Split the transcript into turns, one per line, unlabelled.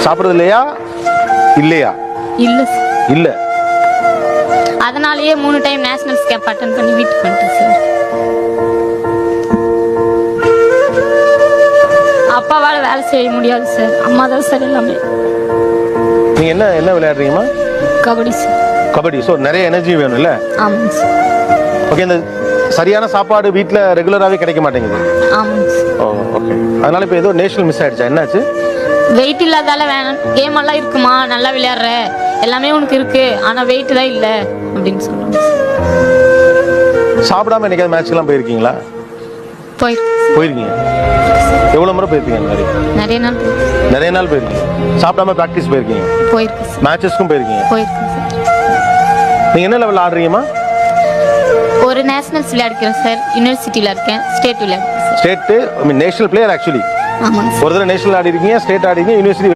சாப்பிடுறது இல்லையா? இல்லையா?
இல்ல சார்.
இல்ல.
அதனாலயே 3 டைம் நேஷனல்ஸ் கேம்ப் அட்டெண்ட் பண்ணி வீட்டுக்கு வந்துட்டேன் சார். அப்பாவால வேலை செய்ய முடியாது சார். அம்மா தான் சார் எல்லாமே.
நீங்க என்ன விளையாடுறீங்கம்மா?
கபடி சார்.
கபடி. ஸோ நிறைய எனர்ஜி வேணும்ல?
ஆமாங்க சார்.
ஓகே. இந்த சரியான சாப்பாடு வீட்டில் ரெகுலராகவே கிடைக்க மாட்டேங்குது.
ஆமாங்க சார்.
ஓ ஓகே. அதனால இப்போ ஏதோ நேஷனல் மிஸ் ஆயிடுச்சா? என்னாச்சு?
வெயிட் இல்லாதால வேணும். கேம் எல்லாம் இருக்குமா, நல்லா விளையாடுற, எல்லாமே உனக்கு இருக்கு, ஆனா வெயிட் தான் இல்லை அப்படின்னு சொல்லுவாங்க சார்.
சாப்பிடாம என்னைக்காவது மேட்ச்க்கெல்லாம் போயிருக்கீங்களா? போயிருக்கீங்க. எவ்வளோ முறை போயிருக்கீங்க? அந்த மாதிரி
நிறைய நாள்
நிறைய நாள் போயிருக்கீங்க. சாப்பிடாம ப்ராக்டிஸ் போயிருக்கீங்க?
போயிருக்கு சார்.
மேட்சஸ்க்கும் போயிருக்கீங்க?
போயிருக்கு சார்.
நீங்கள் என்ன லெவலில் ஆடுறீங்கம்மா?
ஒரு நேஷனல்ஸ் விளையாடுக்கிறேன் சார். யூனிவர்சிட்டியில் இருக்கேன். ஸ்டேட் விளையாடுறேன் sir.
State, I mean national player actually.
ஆமாங்க சார்.
ஒரு தடவை நேஷனல் ஆடி இருக்கீங்க, ஸ்டேட் ஆடி இருக்கீங்க, யூனிவர்சிட்டி